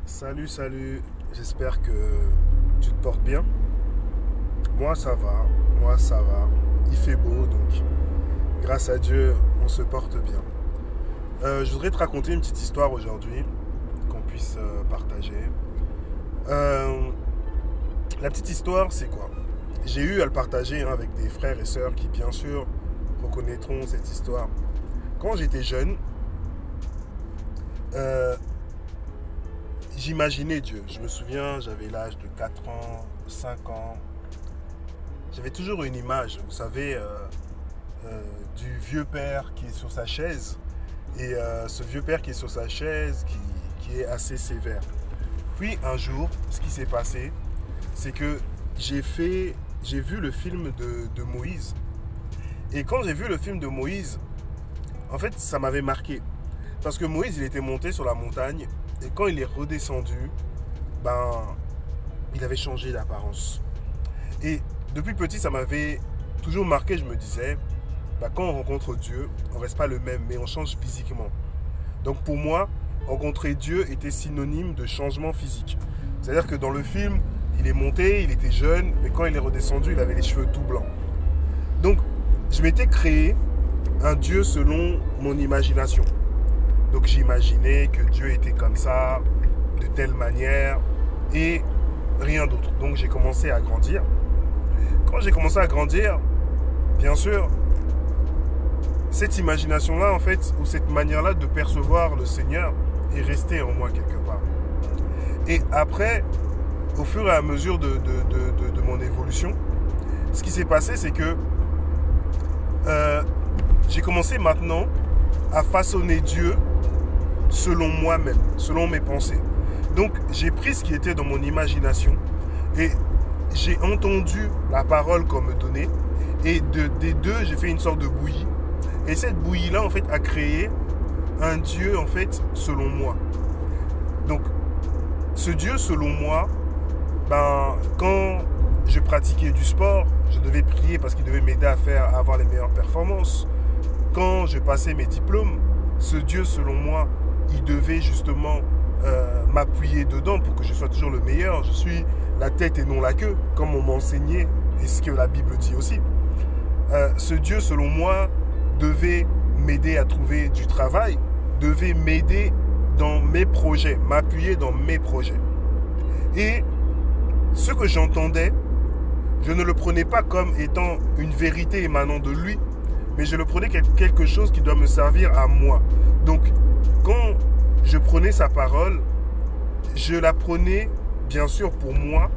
Salut, j'espère que tu te portes bien. Moi ça va. Il fait beau, donc grâce à Dieu, on se porte bien. Je voudrais te raconter une petite histoire aujourd'hui qu'on puisse partager. Euh, la petite histoire, c'est quoi? J'ai eu à le partager avec des frères et sœurs qui, bien sûr, reconnaîtront cette histoire. Quand j'étais jeune, euh, j'imaginais Dieu. Je me souviens, j'avais l'âge de 4 ans, 5 ans. J'avais toujours une image, vous savez, du vieux père qui est sur sa chaise. Et ce vieux père qui est sur sa chaise, qui est assez sévère. Puis un jour, ce qui s'est passé, c'est que j'ai vu le film de Moïse. Et quand j'ai vu le film de Moïse, en fait, ça m'avait marqué. Parce que Moïse, il était monté sur la montagne. Et quand il est redescendu, ben, il avait changé d'apparence. Et depuis petit, ça m'avait toujours marqué. Je me disais, ben, quand on rencontre Dieu, on ne reste pas le même, mais on change physiquement. Donc pour moi, rencontrer Dieu était synonyme de changement physique. C'est-à-dire que dans le film, il est monté, il était jeune, mais quand il est redescendu, il avait les cheveux tout blancs. Donc, je m'étais créé un Dieu selon mon imagination. Donc j'imaginais que Dieu était comme ça, de telle manière, et rien d'autre. Donc j'ai commencé à grandir. Quand j'ai commencé à grandir, bien sûr, cette imagination-là, en fait, ou cette manière-là de percevoir le Seigneur est restée en moi quelque part. Et après, au fur et à mesure de mon évolution, ce qui s'est passé, c'est que j'ai commencé maintenant à façonner Dieu selon moi-même, selon mes pensées. Donc, j'ai pris ce qui était dans mon imagination et j'ai entendu la parole qu'on me donnait. Et des deux, j'ai fait une sorte de bouillie. Et cette bouillie-là, en fait, a créé un Dieu, en fait, selon moi. Donc, ce Dieu, selon moi, ben, quand je pratiquais du sport, je devais prier parce qu'il devait m'aider à avoir les meilleures performances. Quand je passais mes diplômes, ce Dieu, selon moi, il devait justement m'appuyer dedans pour que je sois toujours le meilleur. Je suis la tête et non la queue, comme on m'enseignait et ce que la Bible dit aussi. Ce Dieu, selon moi, devait m'aider à trouver du travail, devait m'aider dans mes projets, m'appuyer dans mes projets. Et ce que j'entendais, je ne le prenais pas comme étant une vérité émanant de lui, mais je le prenais quelque chose qui doit me servir à moi. Donc, quand je prenais sa parole, je la prenais bien sûr pour moi,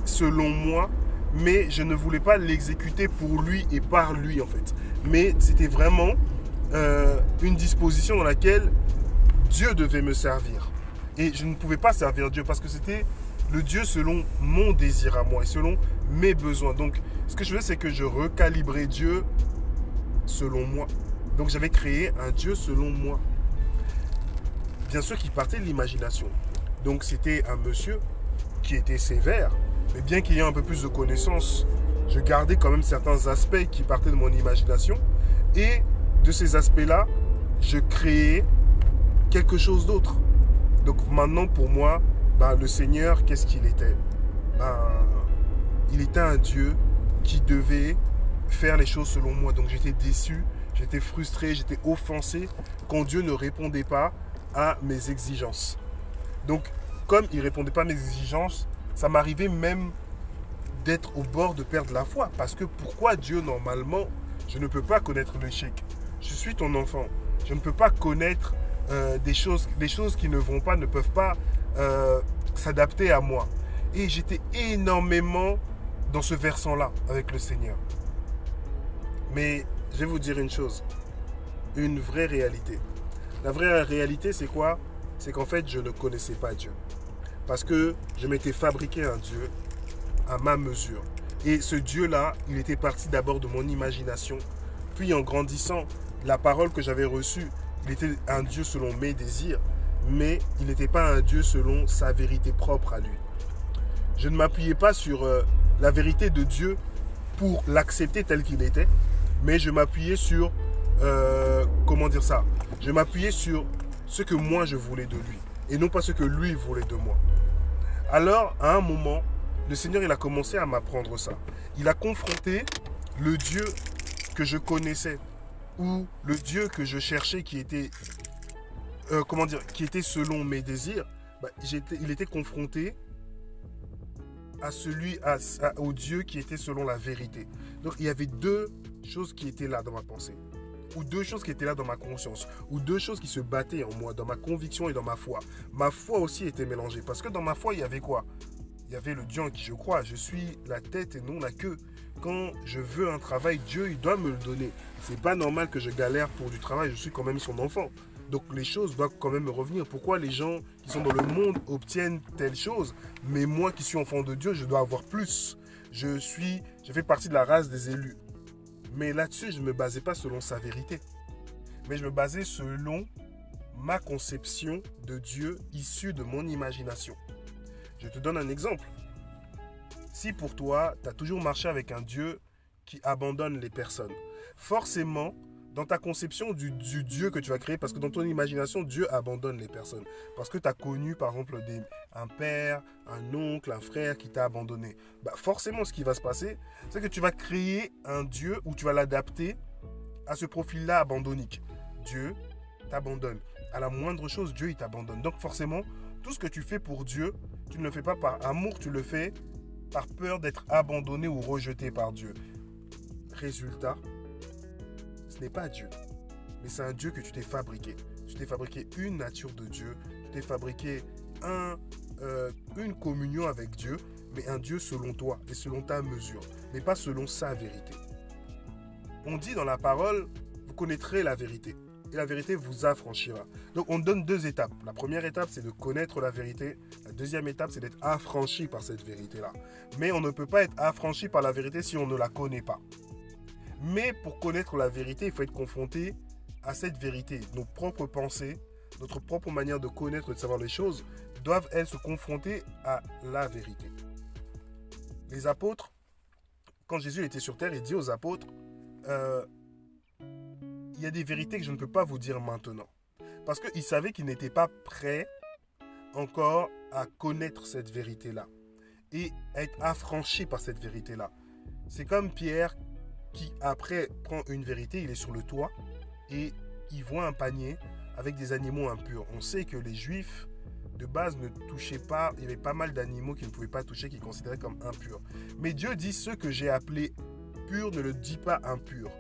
selon moi, mais je ne voulais pas l'exécuter pour lui et par lui en fait. Mais c'était vraiment une disposition dans laquelle Dieu devait me servir. Et je ne pouvais pas servir Dieu parce que c'était le Dieu selon mon désir à moi et selon mes besoins. Donc, ce que je faisais, c'est que je recalibrais Dieu selon moi. Donc, j'avais créé un Dieu selon moi. Bien sûr qui partait de l'imagination. Donc c'était un monsieur qui était sévère, mais bien qu'il y ait un peu plus de connaissances, je gardais quand même certains aspects qui partaient de mon imagination. Et de ces aspects-là, je créais quelque chose d'autre. Donc maintenant pour moi, ben, le Seigneur, qu'est-ce qu'il était? Ben, il était un Dieu qui devait faire les choses selon moi. Donc j'étais déçu, j'étais frustré, j'étais offensé quand Dieu ne répondait pas à mes exigences. Donc, comme il ne répondait pas à mes exigences, ça m'arrivait même d'être au bord de perdre la foi. Parce que pourquoi Dieu, normalement, je ne peux pas connaître l'échec? Je suis ton enfant. Je ne peux pas connaître des choses qui ne vont pas, ne peuvent pas s'adapter à moi. Et j'étais énormément dans ce versant-là avec le Seigneur. Mais je vais vous dire une chose, une vraie réalité. La vraie réalité, c'est quoi? C'est qu'en fait, je ne connaissais pas Dieu. Parce que je m'étais fabriqué un Dieu à ma mesure. Et ce Dieu-là, il était parti d'abord de mon imagination. Puis en grandissant, la parole que j'avais reçue, il était un Dieu selon mes désirs, mais il n'était pas un Dieu selon sa vérité propre à lui. Je ne m'appuyais pas sur la vérité de Dieu pour l'accepter tel qu'il était, mais je m'appuyais sur, comment dire ça? Je m'appuyais sur ce que moi je voulais de lui. et non pas ce que lui voulait de moi. Alors, à un moment, le Seigneur, il a commencé à m'apprendre ça. Il a confronté le Dieu que je connaissais, ou le Dieu que je cherchais qui était, qui était selon mes désirs. Il était confronté au Dieu qui était selon la vérité. Donc il y avait deux choses qui étaient là dans ma pensée, ou deux choses qui étaient là dans ma conscience, ou deux choses qui se battaient en moi, dans ma conviction et dans ma foi. Ma foi aussi était mélangée, parce que dans ma foi, il y avait quoi? Il y avait le Dieu en qui je crois. Je suis la tête et non la queue. Quand je veux un travail, Dieu, il doit me le donner. C'est pas normal que je galère pour du travail, je suis quand même son enfant. Donc les choses doivent quand même me revenir. Pourquoi les gens qui sont dans le monde obtiennent telle chose, mais moi qui suis enfant de Dieu, je dois avoir plus. Je fais partie de la race des élus. Mais là-dessus, je ne me basais pas selon sa vérité. Mais je me basais selon ma conception de Dieu issue de mon imagination. Je te donne un exemple. Si pour toi, tu as toujours marché avec un Dieu qui abandonne les personnes, forcément, dans ta conception du Dieu que tu vas créer, parce que dans ton imagination, Dieu abandonne les personnes. Parce que tu as connu, par exemple, un père, un oncle, un frère qui t'a abandonné. Forcément, ce qui va se passer, c'est que tu vas créer un Dieu où tu vas l'adapter à ce profil-là abandonnique. Dieu t'abandonne. À la moindre chose, Dieu, il t'abandonne. Donc forcément, tout ce que tu fais pour Dieu, tu ne le fais pas par amour, tu le fais par peur d'être abandonné ou rejeté par Dieu. Résultat, ce n'est pas Dieu, mais c'est un Dieu que tu t'es fabriqué. Tu t'es fabriqué une nature de Dieu, tu t'es fabriqué une communion avec Dieu, mais un Dieu selon toi et selon ta mesure, mais pas selon sa vérité. On dit dans la parole, vous connaîtrez la vérité, et la vérité vous affranchira. Donc on donne deux étapes. La première étape, c'est de connaître la vérité. La deuxième étape, c'est d'être affranchi par cette vérité-là. Mais on ne peut pas être affranchi par la vérité si on ne la connaît pas. Mais pour connaître la vérité, il faut être confronté à cette vérité. Nos propres pensées, notre propre manière de connaître et de savoir les choses doivent, elles, se confronter à la vérité. Les apôtres, quand Jésus était sur terre, il dit aux apôtres, il y a des vérités que je ne peux pas vous dire maintenant. Parce qu'il savait qu'ils n'étaient pas prêts encore à connaître cette vérité-là et à être affranchis par cette vérité-là. C'est comme Pierre qui, après, prend une vérité, il est sur le toit et il voit un panier avec des animaux impurs. On sait que les Juifs, de base, ne touchaient pas, il y avait pas mal d'animaux qu'ils ne pouvaient pas toucher, qu'ils considéraient comme impurs. Mais Dieu dit, ceux que j'ai appelés purs, ne le dis pas impurs.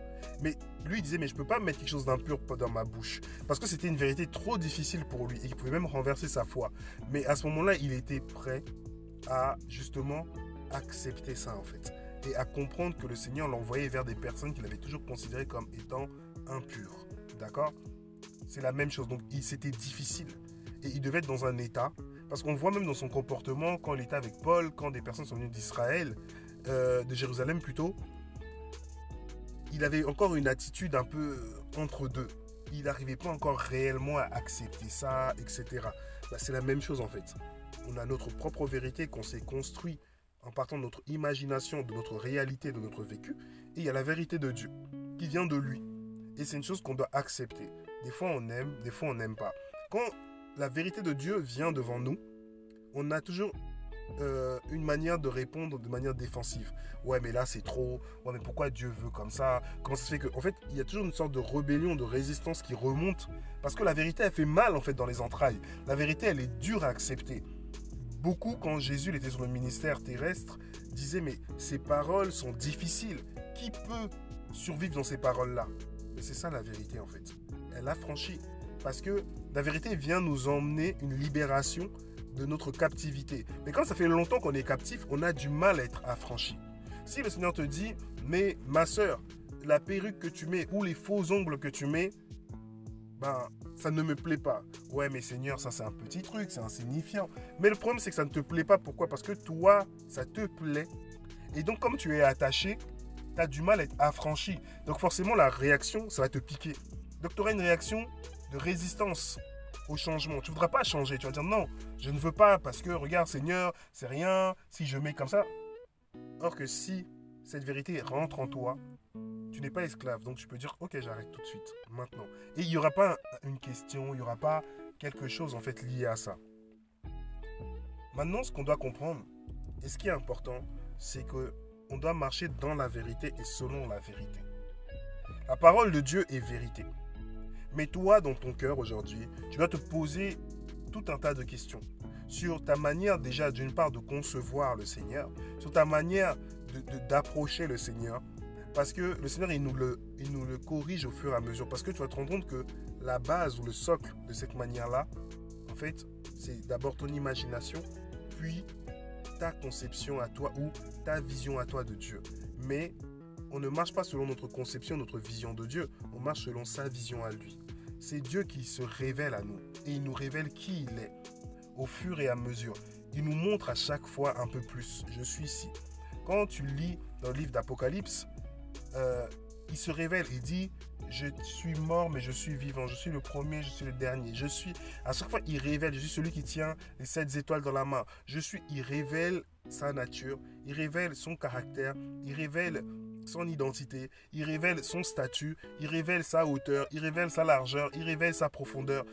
Mais lui, il disait, mais je ne peux pas mettre quelque chose d'impur dans ma bouche. Parce que c'était une vérité trop difficile pour lui et il pouvait même renverser sa foi. Mais à ce moment-là, il était prêt à, justement, accepter ça, en fait. Et à comprendre que le Seigneur l'envoyait vers des personnes qu'il avait toujours considérées comme étant impures. D'accord? C'est la même chose. Donc, c'était difficile. Et il devait être dans un état. Parce qu'on voit même dans son comportement, quand il était avec Paul, quand des personnes sont venues d'Israël, de Jérusalem plutôt, il avait encore une attitude un peu entre deux. Il n'arrivait pas encore réellement à accepter ça, etc. C'est la même chose en fait. On a notre propre vérité qu'on s'est construit en partant de notre imagination, de notre réalité, de notre vécu. Et il y a la vérité de Dieu qui vient de lui. Et c'est une chose qu'on doit accepter. Des fois on aime, des fois on n'aime pas. Quand la vérité de Dieu vient devant nous, on a toujours une manière de répondre de manière défensive. Ouais, mais là c'est trop. Ouais, mais pourquoi Dieu veut comme ça? Comment ça se fait que... En fait, il y a toujours une sorte de rébellion, de résistance qui remonte. Parce que la vérité, elle fait mal en fait dans les entrailles. La vérité, elle est dure à accepter. Beaucoup, quand Jésus était sur le ministère terrestre, disaient, mais ces paroles sont difficiles. Qui peut survivre dans ces paroles-là? Mais c'est ça la vérité en fait. Elle affranchit. Parce que la vérité vient nous emmener une libération de notre captivité. Mais quand ça fait longtemps qu'on est captif, on a du mal à être affranchi. Si le Seigneur te dit, mais ma soeur, la perruque que tu mets ou les faux ongles que tu mets, ça ne me plaît pas. Ouais, mais Seigneur, ça c'est un petit truc, c'est insignifiant. Mais le problème, c'est que ça ne te plaît pas. Pourquoi? Parce que toi, ça te plaît. Et donc, comme tu es attaché, tu as du mal à être affranchi. Donc, forcément, la réaction, ça va te piquer. Donc, tu auras une réaction de résistance au changement. Tu ne voudras pas changer. Tu vas dire non, je ne veux pas parce que, regarde, Seigneur, c'est rien. Si je mets comme ça. Or que si cette vérité rentre en toi, tu n'es pas esclave. Donc, tu peux dire, ok, j'arrête tout de suite, maintenant. Et il n'y aura pas une question, il n'y aura pas quelque chose en fait lié à ça. Maintenant, ce qu'on doit comprendre, et ce qui est important, c'est qu'on doit marcher dans la vérité et selon la vérité. La parole de Dieu est vérité. Mais toi, dans ton cœur aujourd'hui, tu dois te poser tout un tas de questions sur ta manière déjà d'une part de concevoir le Seigneur, sur ta manière d'approcher le Seigneur, parce que le Seigneur, il nous le corrige au fur et à mesure, parce que tu vas te rendre compte que la base ou le socle de cette manière-là, en fait, c'est d'abord ton imagination, puis ta conception à toi ou ta vision à toi de Dieu. Mais on ne marche pas selon notre conception, notre vision de Dieu, on marche selon sa vision à lui. C'est Dieu qui se révèle à nous et il nous révèle qui il est au fur et à mesure. Il nous montre à chaque fois un peu plus. Je suis ici. Quand tu lis dans le livre d'Apocalypse, il se révèle, il dit « Je suis mort mais je suis vivant, je suis le premier, je suis le dernier. » À chaque fois, il révèle « Je suis celui qui tient les 7 étoiles dans la main. » Il révèle sa nature, il révèle son caractère, il révèle son identité, il révèle son statut, il révèle sa hauteur, il révèle sa largeur, il révèle sa profondeur.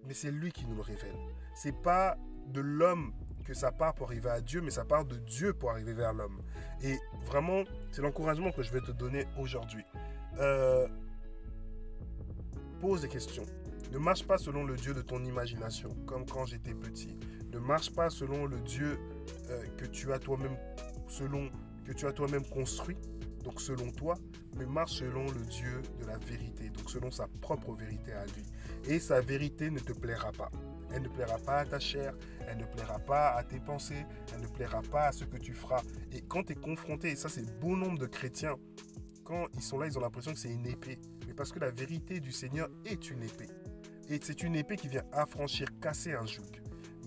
Mais c'est lui qui nous le révèle. C'est pas de l'homme que ça part pour arriver à Dieu, mais ça part de Dieu pour arriver vers l'homme. Et vraiment, c'est l'encouragement que je vais te donner aujourd'hui. Pose des questions. Ne marche pas selon le Dieu de ton imagination, comme quand j'étais petit. Ne marche pas selon le Dieu que tu as toi-même construit, donc selon toi, mais marche selon le Dieu de la vérité, donc selon sa propre vérité à lui. Et sa vérité ne te plaira pas. Elle ne plaira pas à ta chair, elle ne plaira pas à tes pensées, elle ne plaira pas à ce que tu feras. Et quand tu es confronté, et ça c'est bon nombre de chrétiens, quand ils sont là, ils ont l'impression que c'est une épée. Mais parce que la vérité du Seigneur est une épée. Et c'est une épée qui vient affranchir, casser un joug.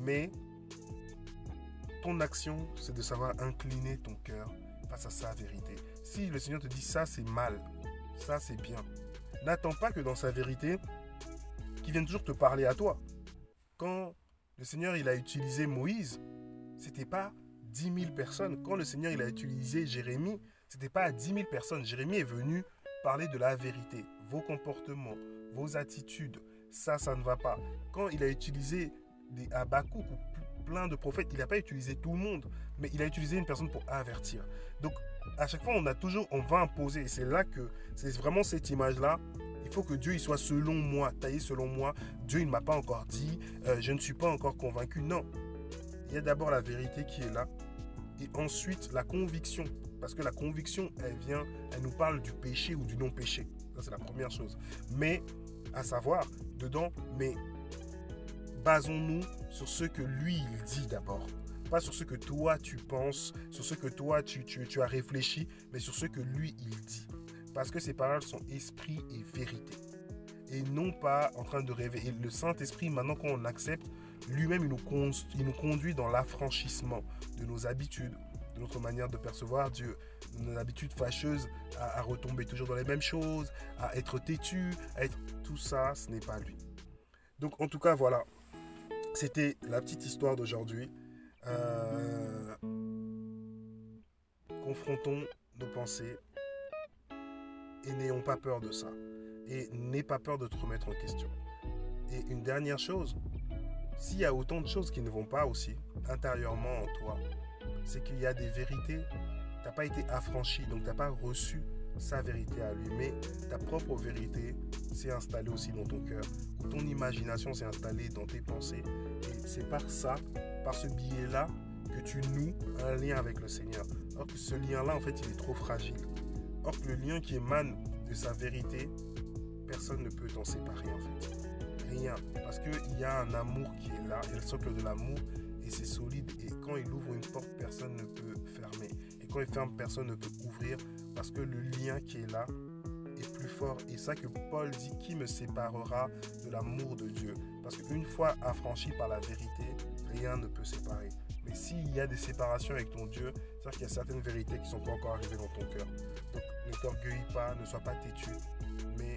Mais ton action, c'est de savoir incliner ton cœur face à sa vérité. Si le Seigneur te dit ça, c'est mal, ça, c'est bien. N'attends pas que dans sa vérité, qu'il vienne toujours te parler à toi. Quand le Seigneur il a utilisé Moïse, c'était pas 10 000 personnes. Quand le Seigneur il a utilisé Jérémie, c'était pas à 10 000 personnes. Jérémie est venu parler de la vérité, vos comportements, vos attitudes. Ça ne va pas. Quand il a utilisé des Habakkuk ou plein de prophètes, il n'a pas utilisé tout le monde, mais il a utilisé une personne pour avertir. Donc, à chaque fois, on va imposer. Et c'est là que, c'est vraiment cette image-là. Il faut que Dieu il soit selon moi, taillé selon moi. Dieu, il ne m'a pas encore dit, je ne suis pas encore convaincu. Non. Il y a d'abord la vérité qui est là. Et ensuite, la conviction. Parce que la conviction, elle nous parle du péché ou du non-péché. Ça, c'est la première chose. Mais, à savoir, dedans, mais basons-nous sur ce que lui, il dit d'abord. Pas sur ce que toi, tu penses, sur ce que toi, tu as réfléchi, mais sur ce que lui, il dit. Parce que ces paroles sont esprit et vérité. Et non pas en train de rêver. Et le Saint-Esprit, maintenant qu'on l'accepte, lui-même, il nous conduit dans l'affranchissement de nos habitudes, de notre manière de percevoir Dieu, de nos habitudes fâcheuses à retomber toujours dans les mêmes choses, à être têtu, tout ça, ce n'est pas lui. Donc, en tout cas, voilà. C'était la petite histoire d'aujourd'hui. Confrontons nos pensées et n'ayons pas peur de ça. Et n'aie pas peur de te remettre en question. Et une dernière chose, s'il y a autant de choses qui ne vont pas aussi intérieurement en toi, c'est qu'il y a des vérités, tu n'as pas été affranchi, donc tu n'as pas reçu sa vérité à lui, mais ta propre vérité s'est installée aussi dans ton cœur, ou ton imagination s'est installée dans tes pensées. Et c'est par ça, par ce biais-là, que tu noues un lien avec le Seigneur. Or que ce lien-là, en fait, il est trop fragile. Or que le lien qui émane de sa vérité, personne ne peut t'en séparer, en fait. Rien. Parce qu'il y a un amour qui est là, il y a le socle de l'amour, et c'est solide. Et quand il ouvre une porte, personne ne peut fermer. Et quand il ferme, personne ne peut ouvrir, parce que le lien qui est là est plus fort. Et ça que Paul dit, qui me séparera de l'amour de Dieu? Parce qu'une fois affranchi par la vérité, rien ne peut séparer. Mais s'il y a des séparations avec ton Dieu, c'est-à-dire qu'il y a certaines vérités qui ne sont pas encore arrivées dans ton cœur. Donc ne t'orgueille pas, ne sois pas têtu, mais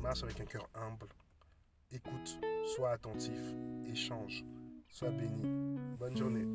marche avec un cœur humble. Écoute, sois attentif, échange, sois béni. Bonne journée.